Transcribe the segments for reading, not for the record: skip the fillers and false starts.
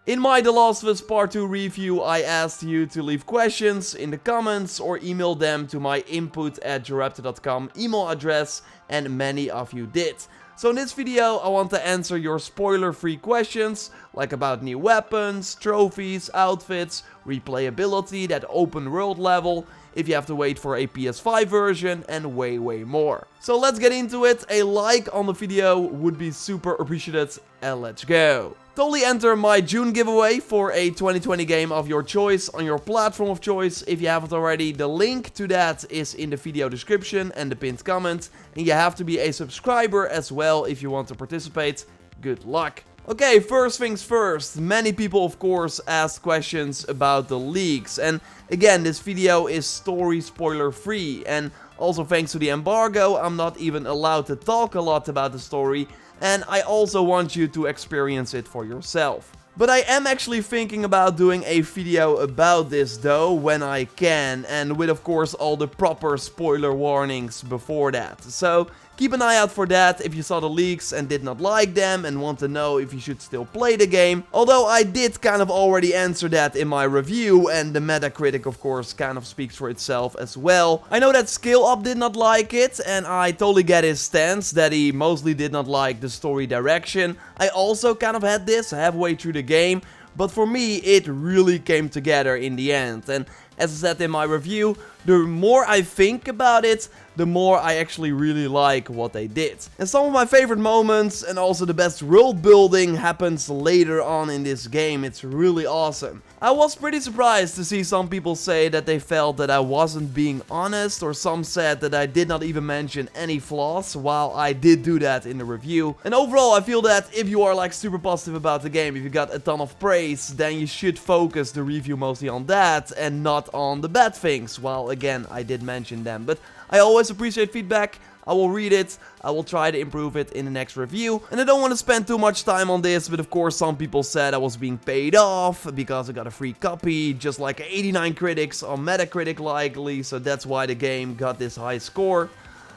In my The Last of Us Part 2 review, I asked you to leave questions in the comments or email them to my input@JorRaptor.com email address, and many of you did. So in this video, I want to answer your spoiler-free questions, like about new weapons, trophies, outfits, replayability, that open world level, if you have to wait for a PS5 version, and way more. So let's get into it. A like on the video would be super appreciated, and let's go. Totally enter my June giveaway for a 2020 game of your choice on your platform of choice. If you haven't already, the link to that is in the video description and the pinned comment. And you have to be a subscriber as well if you want to participate. Good luck. Okay, first things first. Many people, of course, asked questions about the leaks. And again, this video is story spoiler free. And also thanks to the embargo, I'm not even allowed to talk a lot about the story. And I also want you to experience it for yourself. But I am actually thinking about doing a video about this though, when I can, and with of course all the proper spoiler warnings before that. So keep an eye out for that if you saw the leaks and did not like them and want to know if you should still play the game. Although I did kind of already answer that in my review, and the Metacritic of course kind of speaks for itself as well. I know that Scale Up did not like it, and I totally get his stance that he mostly did not like the story direction. I also kind of had this halfway through the game, but for me it really came together in the end. And as I said in my review, the more I think about it, the more I actually really like what they did. And some of my favorite moments and also the best world building happens later on in this game. It's really awesome. I was pretty surprised to see some people say that they felt that I wasn't being honest, or some said that I did not even mention any flaws, while I did do that in the review. And overall, I feel that if you are like super positive about the game, if you got a ton of praise, then you should focus the review mostly on that and not on the bad things. While again, I did mention them, but I always appreciate feedback. I will read it, I will try to improve it in the next review. And I don't want to spend too much time on this, but of course some people said I was being paid off because I got a free copy, just like 89 critics on Metacritic likely, so that's why the game got this high score.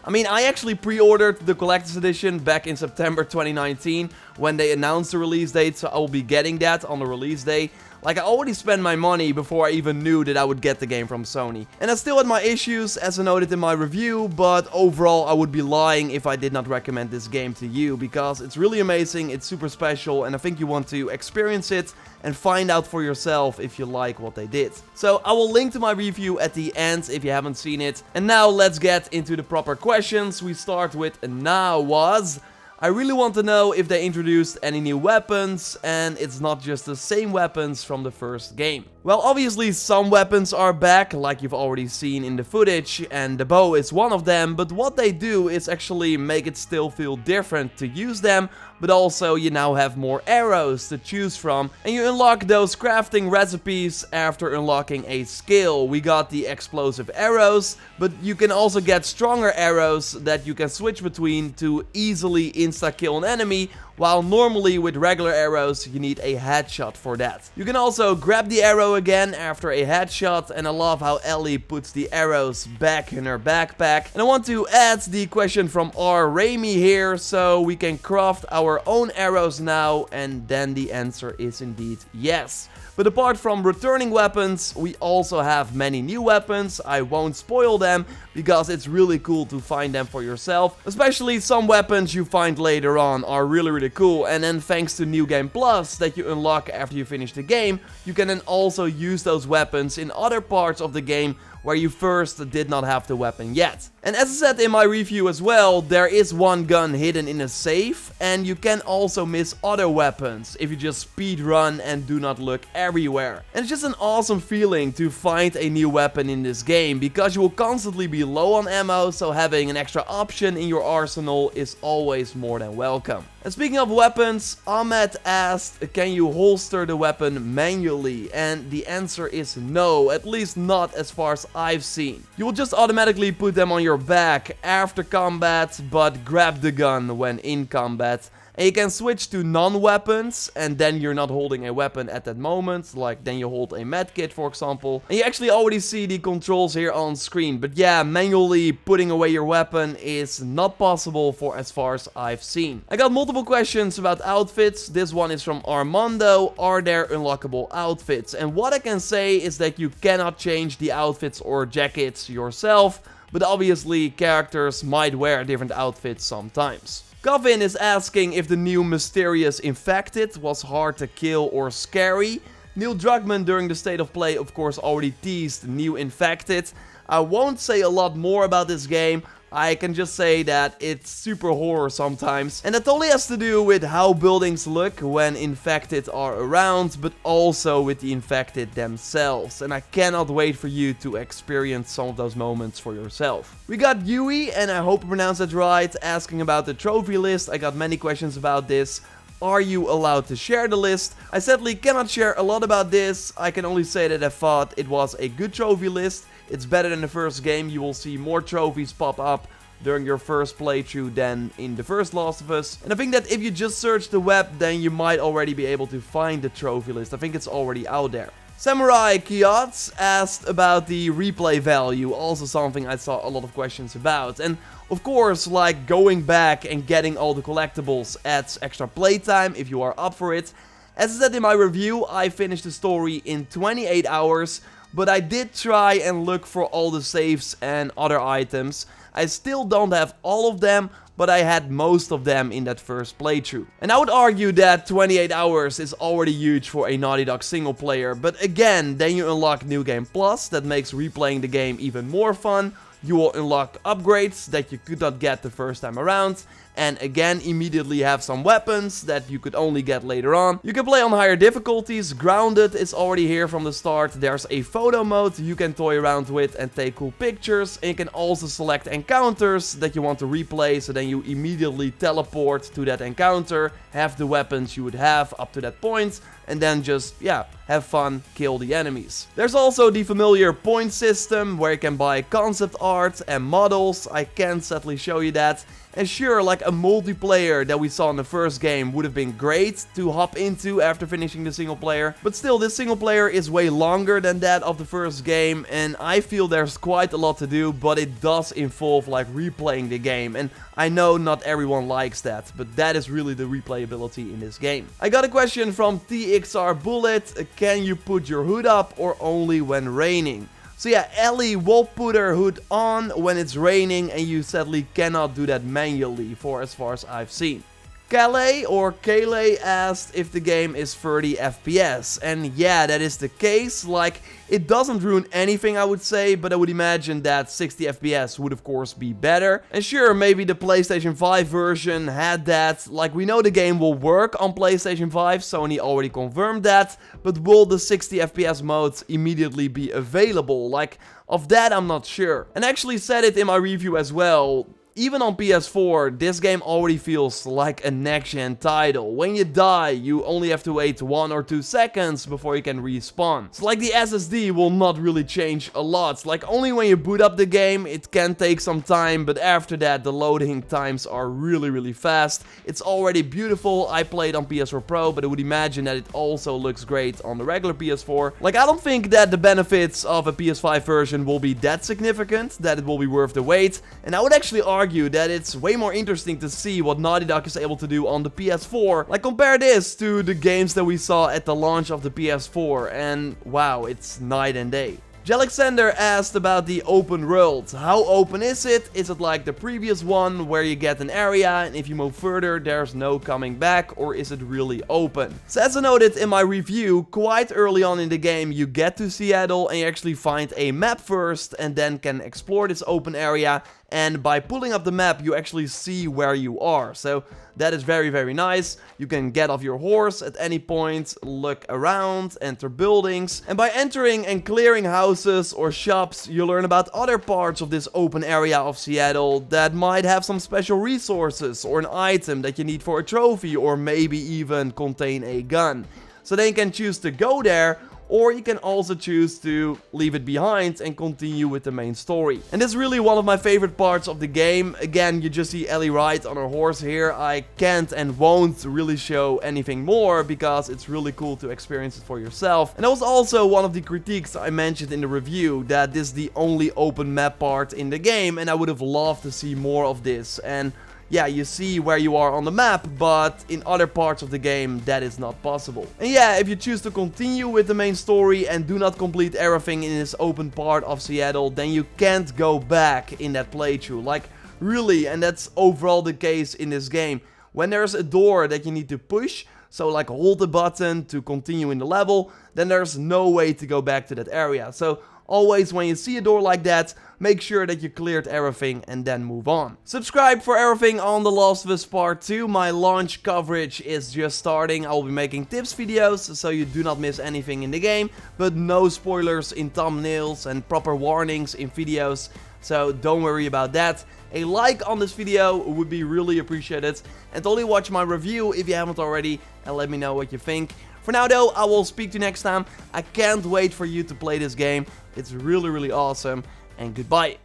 I mean, I actually pre-ordered the collector's edition back in September 2019 when they announced the release date, so I will be getting that on the release day. Like, I already spent my money before I even knew that I would get the game from Sony. And I still had my issues, as I noted in my review, but overall I would be lying if I did not recommend this game to you, because it's really amazing, it's super special, and I think you want to experience it and find out for yourself if you like what they did. So I will link to my review at the end if you haven't seen it. And now let's get into the proper questions. We start with now was... I really want to know if they introduced any new weapons, and it's not just the same weapons from the first game. Well, obviously some weapons are back, like you've already seen in the footage, and the bow is one of them, but what they do is actually make it still feel different to use them, but also you now have more arrows to choose from, and you unlock those crafting recipes after unlocking a skill. We got the explosive arrows, but you can also get stronger arrows that you can switch between to easily insta-kill an enemy, while normally with regular arrows you need a headshot for that. You can also grab the arrow again after a headshot, and I love how Ellie puts the arrows back in her backpack. And I want to add the question from R. Raimi here, so we can craft our own arrows now, and then the answer is indeed yes. But apart from returning weapons, we also have many new weapons. I won't spoil them, because it's really cool to find them for yourself. Especially some weapons you find later on are really cool. And then thanks to New Game Plus that you unlock after you finish the game, you can then also use those weapons in other parts of the game where you first did not have the weapon yet. And as I said in my review as well, there is one gun hidden in a safe, and you can also miss other weapons if you just speed run and do not look everywhere. And it's just an awesome feeling to find a new weapon in this game, because you will constantly be low on ammo, so having an extra option in your arsenal is always more than welcome. And speaking of weapons, Ahmed asked, can you holster the weapon manually? And the answer is no, at least not as far as I've seen. You will just automatically put them on your back after combat, but grab the gun when in combat. And you can switch to non-weapons, and then you're not holding a weapon at that moment. Like, then you hold a medkit, for example. And you actually already see the controls here on screen. But yeah, manually putting away your weapon is not possible for as far as I've seen. I got multiple questions about outfits. This one is from Armando. Are there unlockable outfits? And what I can say is that you cannot change the outfits or jackets yourself. But obviously, characters might wear different outfits sometimes. Kevin is asking if the new mysterious infected was hard to kill or scary. Neil Druckmann during the State of Play of course already teased new infected. I won't say a lot more about this game. I can just say that it's super horror sometimes. And that only has to do with how buildings look when infected are around, but also with the infected themselves. And I cannot wait for you to experience some of those moments for yourself. We got Yui, and I hope I pronounced that right, asking about the trophy list. I got many questions about this. Are you allowed to share the list? I sadly cannot share a lot about this. I can only say that I thought it was a good trophy list. It's better than the first game. You will see more trophies pop up during your first playthrough than in the first Last of Us. And I think that if you just search the web, then you might already be able to find the trophy list. I think it's already out there. Samurai Kiots asked about the replay value, also something I saw a lot of questions about. And of course, like, going back and getting all the collectibles adds extra playtime if you are up for it. As I said in my review, I finished the story in 28 hours, but I did try and look for all the saves and other items. I still don't have all of them, but I had most of them in that first playthrough. And I would argue that 28 hours is already huge for a Naughty Dog single player, but again, then you unlock New Game Plus, that makes replaying the game even more fun. You will unlock upgrades that you could not get the first time around. And again, immediately have some weapons that you could only get later on. You can play on higher difficulties. Grounded is already here from the start. There's a photo mode you can toy around with and take cool pictures. And you can also select encounters that you want to replay. So then you immediately teleport to that encounter. Have the weapons you would have up to that point. And then just, yeah, have fun, kill the enemies. There's also the familiar point system where you can buy concept art and models. I can't sadly show you that. And sure, like a multiplayer that we saw in the first game would have been great to hop into after finishing the single player. But still, this single player is way longer than that of the first game. And I feel there's quite a lot to do, but it does involve like replaying the game. And I know not everyone likes that, but that is really the replayability in this game. I got a question from TXR Bullet. Can you put your hood up or only when raining? So yeah, Ellie will put her hood on when it's raining, and you sadly cannot do that manually for as far as I've seen. Kayleigh asked if the game is 30 FPS, and yeah, that is the case. Like, it doesn't ruin anything, I would say, but I would imagine that 60 FPS would of course be better. And sure, maybe the PlayStation 5 version had that. Like, we know the game will work on PlayStation 5, Sony already confirmed that, but will the 60 FPS mode immediately be available? Like, of that I'm not sure. And I actually said it in my review as well. Even on PS4, this game already feels like a next-gen title. When you die, you only have to wait 1 or 2 seconds before you can respawn. So like the SSD will not really change a lot. Like only when you boot up the game, it can take some time, but after that the loading times are really fast. It's already beautiful. I played on PS4 Pro, but I would imagine that it also looks great on the regular PS4. Like, I don't think that the benefits of a PS5 version will be that significant, that it will be worth the wait. And I would actually argue that it's way more interesting to see what Naughty Dog is able to do on the PS4. Like, compare this to the games that we saw at the launch of the PS4, and wow, it's night and day. Alexander asked about the open world. How open is it? Is it like the previous one where you get an area and if you move further there's no coming back, or is it really open? So as I noted in my review, quite early on in the game you get to Seattle and you actually find a map first and then can explore this open area. And by pulling up the map, you actually see where you are. So that is very nice. You can get off your horse at any point, look around, enter buildings. And by entering and clearing houses or shops, you learn about other parts of this open area of Seattle that might have some special resources or an item that you need for a trophy, or maybe even contain a gun. So then you can choose to go there, or you can also choose to leave it behind and continue with the main story. And this is really one of my favorite parts of the game. Again, you just see Ellie ride on her horse here. I can't and won't really show anything more because it's really cool to experience it for yourself. And that was also one of the critiques I mentioned in the review, that this is the only open map part in the game, and I would have loved to see more of this. And yeah, you see where you are on the map, but in other parts of the game that is not possible. And yeah, if you choose to continue with the main story and do not complete everything in this open part of Seattle, then you can't go back in that playthrough. Like, really, and that's overall the case in this game. When there's a door that you need to push, so like hold the button to continue in the level, then there's no way to go back to that area. So always when you see a door like that, make sure that you cleared everything and then move on. Subscribe for everything on The Last of Us Part 2. My launch coverage is just starting. I will be making tips videos so you do not miss anything in the game, but no spoilers in thumbnails and proper warnings in videos. So don't worry about that. A like on this video would be really appreciated. And only watch my review if you haven't already and let me know what you think. For now though, I will speak to you next time. I can't wait for you to play this game. It's really, really awesome. And goodbye.